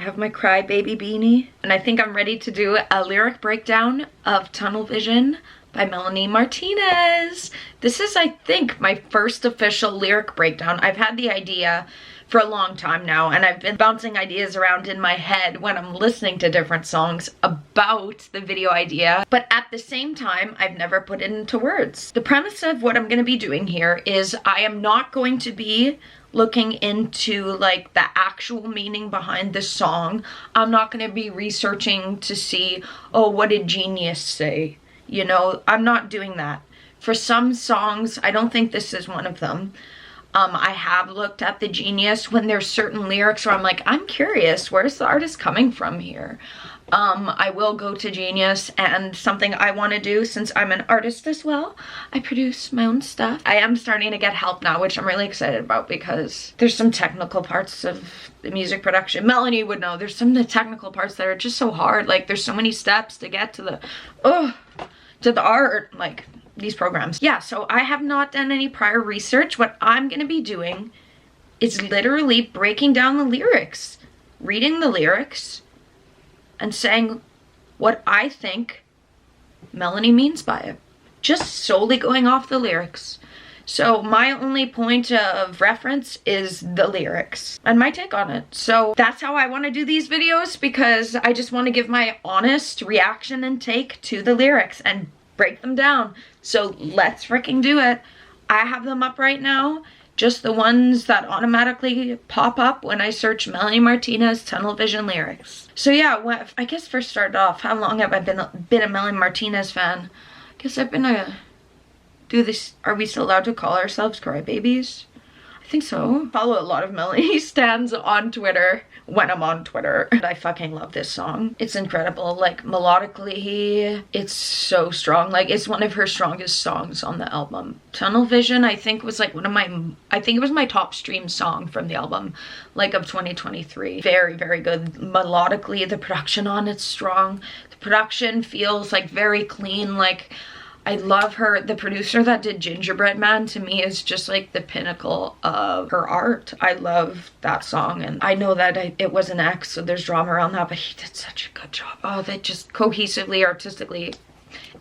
have my crybaby beanie, and I think I'm ready to do a lyric breakdown of Tunnel Vision by Melanie Martinez. This is, I think, my first official lyric breakdown. I've had the idea for a long time now, and I've been bouncing ideas around in my head when I'm listening to different songs about the video idea, but at the same time, I've never put it into words. The premise of what I'm going to be doing here is I am not going to be looking into like the actual meaning behind the song. I'm not going to be researching to see, oh, what did Genius say? You know, I'm not doing that. For some songs, I don't think this is one of them. I have looked at the Genius when there's certain lyrics where I'm like, I'm curious, where's the artist coming from here? I will go to Genius, and something I want to do, since I'm an artist as well, I produce my own stuff. I am starting to get help now, which I'm really excited about because there's some technical parts of the music production. Melanie would know, there's some of the technical parts that are just so hard. Like, there's so many steps to get to the art, like these programs. Yeah, so I have not done any prior research. What I'm gonna be doing is literally breaking down the lyrics, reading the lyrics, and saying what I think Melanie means by it. Just solely going off the lyrics. So my only point of reference is the lyrics and my take on it. So that's how I want to do these videos, because I just want to give my honest reaction and take to the lyrics and break them down. So let's freaking do it. I have them up right now. Just the ones that automatically pop up when I search Melanie Martinez Tunnel Vision lyrics. So yeah, I guess first start off, how long have I been a Melanie Martinez fan? I guess I've been are we still allowed to call ourselves crybabies? I think so. Follow a lot of Melanie stans on Twitter when I'm on Twitter. I fucking love this song. It's incredible. Like, melodically, it's so strong. Like, it's one of her strongest songs on the album. Tunnel Vision, I think, was like I think it was my top streamed song from the album, like, of 2023. Very, very good. Melodically, the production on it's strong. The production feels like very clean. Like, I love her. The producer that did Gingerbread Man, to me, is just like the pinnacle of her art. I love that song, and I know that it was an ex, so there's drama around that, but he did such a good job. Oh, they just cohesively, artistically.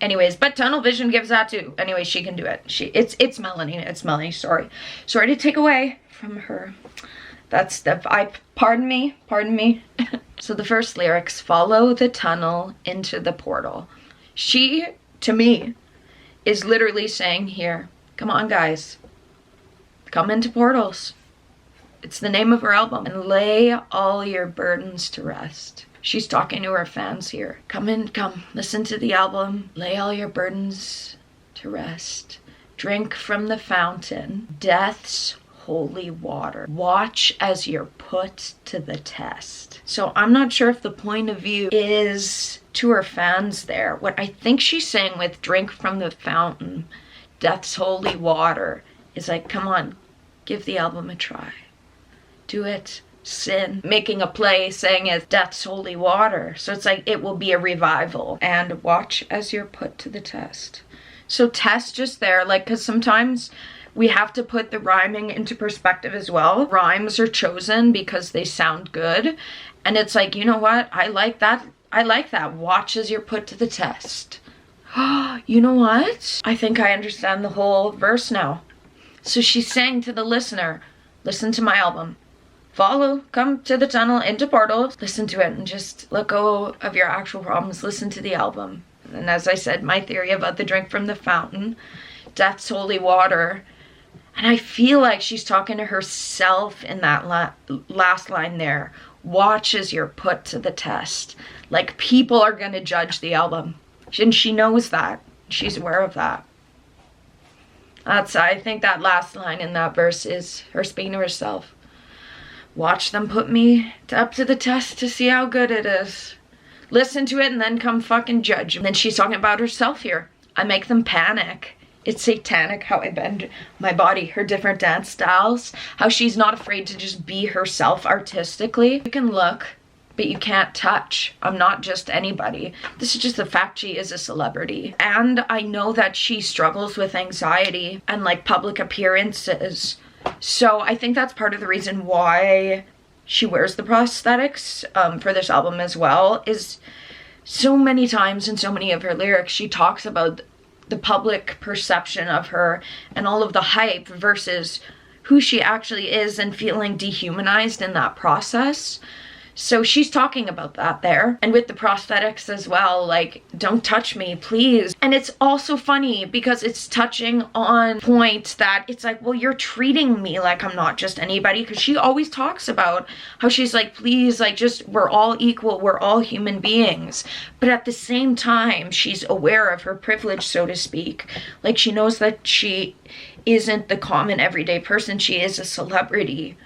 Anyways, but Tunnel Vision gives that too. Anyway, she can do it. It's Melanie. It's Melanie. Sorry to take away from her. That's the pardon me. So the first lyrics: follow the tunnel into the portal. She, to me, is literally saying here, come on guys, come into portals. It's the name of her album. And lay all your burdens to rest. She's talking to her fans here. Come listen to the album. Lay all your burdens to rest. Drink from the fountain, death's holy water. Watch as you're put to the test. So I'm not sure if the point of view is to her fans there. What I think she's saying with drink from the fountain, death's holy water, is like, come on, give the album a try. Do it. Sin. Making a play saying it's death's holy water. So it's like, it will be a revival. And watch as you're put to the test. So test just there, like, because sometimes we have to put the rhyming into perspective as well. Rhymes are chosen because they sound good. And it's like, you know what? I like that. Watch as you're put to the test. You know what? I think I understand the whole verse now. So she's saying to the listener, listen to my album. Come to the tunnel, into portals. Listen to it and just let go of your actual problems. Listen to the album. And as I said, my theory about the drink from the fountain, death's holy water. And I feel like she's talking to herself in that last line there. Watch as you're put to the test. Like, people are going to judge the album. And she knows that. She's aware of that. I think that last line in that verse is her speaking to herself. Watch them put me up to the test to see how good it is. Listen to it and then come fucking judge. And then she's talking about herself here. I make them panic. It's satanic how I bend my body, her different dance styles, how she's not afraid to just be herself artistically. You can look, but you can't touch. I'm not just anybody. This is just the fact she is a celebrity. And I know that she struggles with anxiety and like public appearances. So I think that's part of the reason why she wears the prosthetics for this album as well, is so many times in so many of her lyrics, she talks about the public perception of her and all of the hype versus who she actually is and feeling dehumanized in that process. So she's talking about that there. And with the prosthetics as well, like, don't touch me, please. And it's also funny because it's touching on points that it's like, well, you're treating me like I'm not just anybody. Because she always talks about how she's like, please, like, just, we're all equal, we're all human beings. But at the same time, she's aware of her privilege, so to speak. Like, she knows that she isn't the common everyday person, she is a celebrity.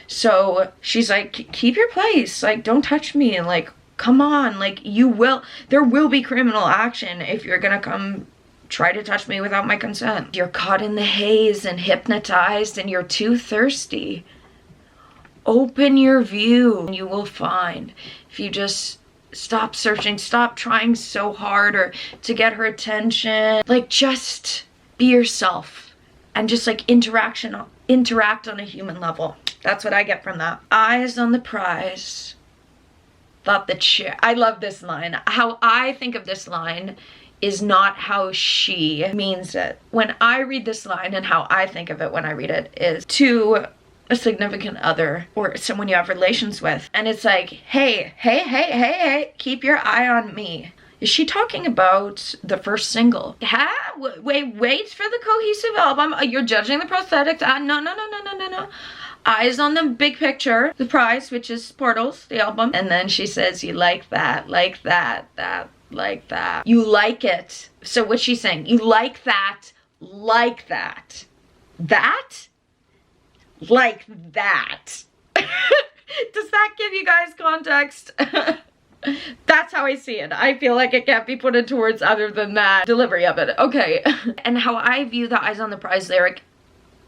So she's like, keep your place, like, don't touch me, like, come on, like, there will be criminal action if you're gonna come try to touch me without my consent. You're caught in the haze and hypnotized and you're too thirsty. Open your view and you will find. If you just stop searching, stop trying so hard or to get her attention, like, just be yourself and just like interact on a human level. That's what I get from that. Eyes on the prize. Thought the chair. I love this line. How I think of this line is not how she means it. When I read this line and how I think of it when I read it is to a significant other or someone you have relations with. And it's like, hey, keep your eye on me. Is she talking about the first single? Wait for the cohesive album. You're judging the prosthetics. No. Eyes on the big picture, the prize, which is Portals, the album. And then she says, you like that, like that. You like it. So what's she saying? You like that, like that. That? Like that. Does that give you guys context? That's how I see it. I feel like it can't be put into words other than that delivery of it. Okay. And how I view the Eyes on the Prize lyric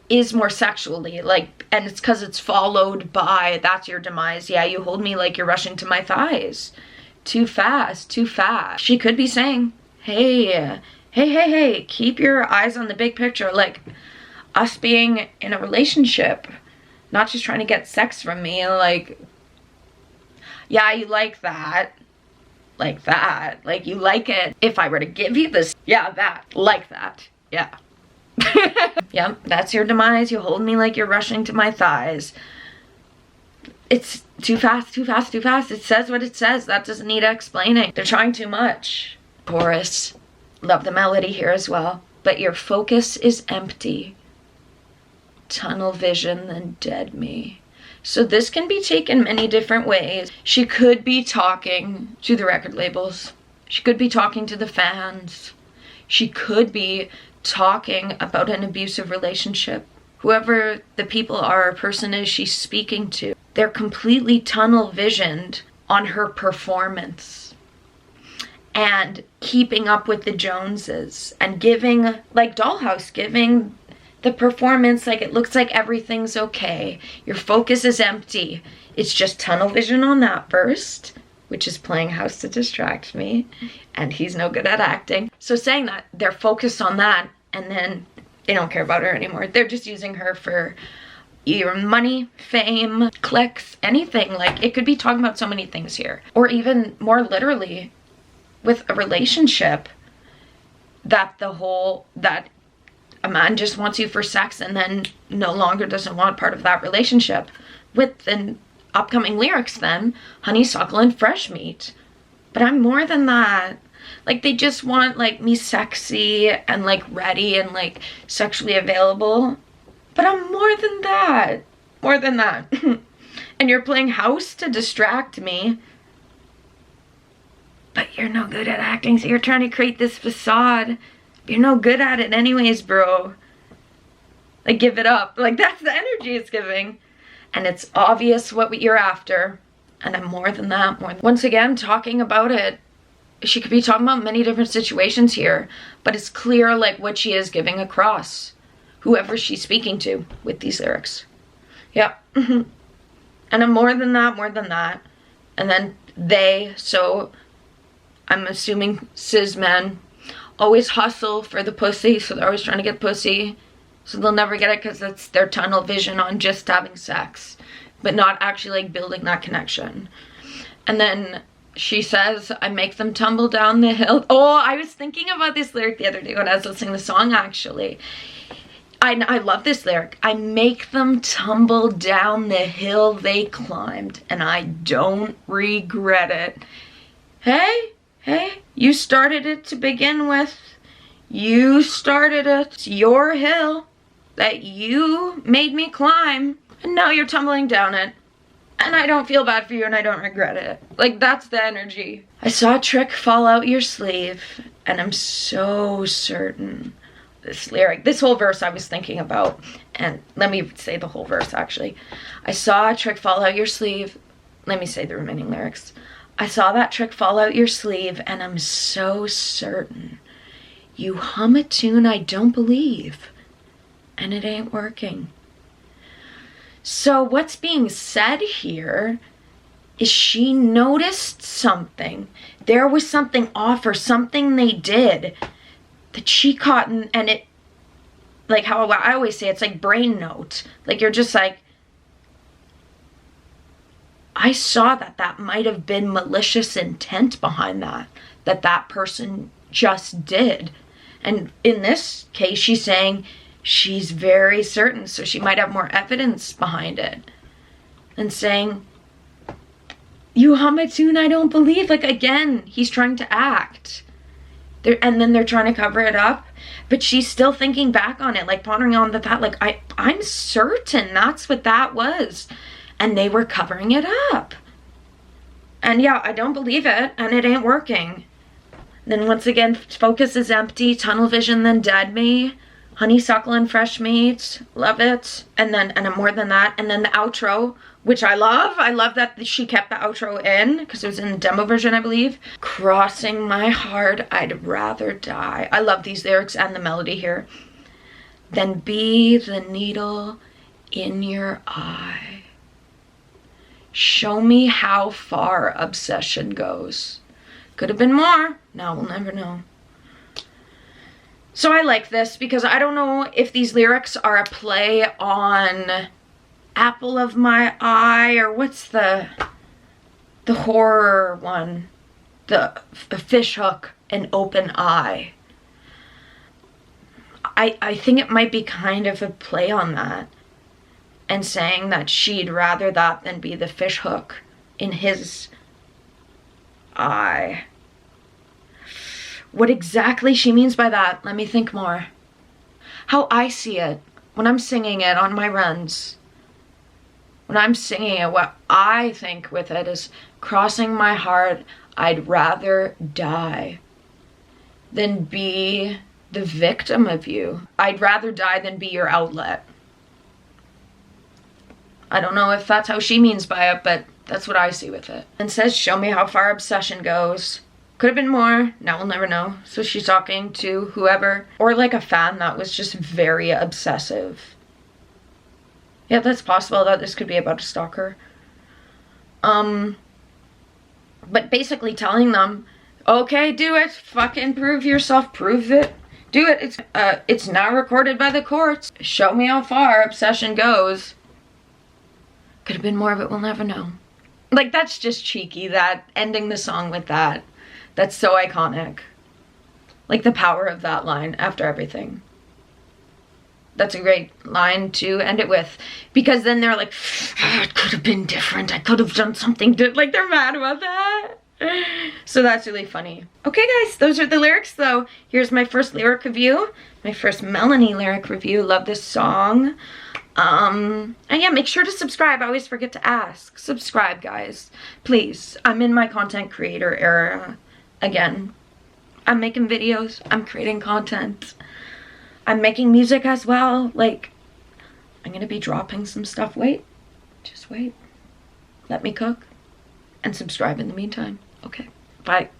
is more sexually, like, and it's because it's followed by, that's your demise. Yeah, you hold me like you're rushing to my thighs. Too fast. She could be saying, hey, keep your eyes on the big picture. Like, us being in a relationship, not just trying to get sex from me. Like, yeah, you like that. Like that. Like, you like it. If I were to give you this, yeah, that. Like that. Yeah. Yep, that's your demise. You hold me like you're rushing to my thighs. It's too fast. It says what it says. That doesn't need explaining. They're trying too much. Chorus. Love the melody here as well. But your focus is empty. Tunnel vision, then dead me. So this can be taken many different ways. She could be talking to the record labels. She could be talking to the fans. She could be talking about an abusive relationship. Whoever the people are or person is she's speaking to, they're completely tunnel visioned on her performance and keeping up with the Joneses and giving, like Dollhouse, giving the performance like it looks like everything's okay. Your focus is empty. It's just tunnel vision on that first, which is playing house to distract me, and he's no good at acting. So saying that, they're focused on that, and then they don't care about her anymore. They're just using her for either money, fame, clicks, anything. Like, it could be talking about so many things here. Or even more literally, with a relationship, that a man just wants you for sex and then no longer doesn't want part of that relationship. With the upcoming lyrics then, honeysuckle and fresh meat. But I'm more than that. Like, they just want, like, me sexy and, like, ready and, like, sexually available. But I'm more than that. More than that. And you're playing house to distract me. But you're no good at acting, so you're trying to create this facade. You're no good at it anyways, bro. Like, give it up. Like, that's the energy it's giving. And it's obvious what you're after. And I'm more than that. Once again, talking about it. She could be talking about many different situations here, but it's clear, like, what she is giving across. Whoever she's speaking to with these lyrics. Yep. And I'm more than that. And then they, so I'm assuming cis men, always hustle for the pussy, so they're always trying to get pussy. So they'll never get it because it's their tunnel vision on just having sex. but not actually like building that connection. And then she says, I make them tumble down the hill. Oh, I was thinking about this lyric the other day when I was listening to the song, actually. I love this lyric. I make them tumble down the hill they climbed, and I don't regret it. Hey, you started it to begin with. You started it. It's your hill that you made me climb, and now you're tumbling down it. And I don't feel bad for you, and I don't regret it. Like, that's the energy. I saw a trick fall out your sleeve, and I'm so certain. This lyric, this whole verse I was thinking about, and let me say the whole verse, actually. I saw a trick fall out your sleeve. Let me say the remaining lyrics. I saw that trick fall out your sleeve, and I'm so certain. You hum a tune I don't believe, and it ain't working. So what's being said here is she noticed something. There was something off, or something they did that she caught, and it, like how I always say, it's like brain note. Like, you're just like, I saw that might have been malicious intent behind that person just did. And in this case, she's saying she's very certain, so she might have more evidence behind it. And saying, you hum a tune I don't believe. Like, again, he's trying to act. And then they're trying to cover it up. But she's still thinking back on it, like pondering on the fact, like, I'm certain that's what that was. And they were covering it up. And yeah, I don't believe it, and it ain't working. Then once again, focus is empty, tunnel vision, then dead me. Honeysuckle and fresh meat, love it. And more than that, and then the outro, which I love. I love that she kept the outro in, because it was in the demo version, I believe. Crossing my heart, I'd rather die. I love these lyrics and the melody here. Then be the needle in your eye. Show me how far obsession goes. Could have been more. Now we'll never know. So I like this because I don't know if these lyrics are a play on apple of my eye, or what's the horror one? The fish hook and open eye. I think it might be kind of a play on that, and saying that she'd rather that than be the fish hook in his eye. What exactly she means by that, let me think more. How I see it when I'm singing it on my runs. When I'm singing it, what I think with it is, crossing my heart, I'd rather die than be the victim of you. I'd rather die than be your outlet. I don't know if that's how she means by it, but that's what I see with it. And says, show me how far obsession goes. Could have been more, now we'll never know. So she's talking to whoever, or like a fan that was just very obsessive. Yeah, that's possible that this could be about a stalker. But basically telling them, okay, do it, fucking prove yourself, prove it, do it. It's now recorded by the courts. Show me how far obsession goes. Could have been more, but we'll never know. Like, that's just cheeky, that ending the song with that. That's so iconic. Like, the power of that line after everything. That's a great line to end it with. Because then they're like, oh, it could have been different. I could have done something different. Like, they're mad about that. So that's really funny. Okay, guys, those are the lyrics, though. Here's my first lyric review. My first Melanie lyric review. Love this song. And yeah, make sure to subscribe. I always forget to ask. Subscribe, guys. Please. I'm in my content creator era again. I'm making videos. I'm creating content. I'm making music as well. Like, I'm gonna be dropping some stuff. Wait. Just wait. Let me cook. And subscribe in the meantime. Okay. Bye.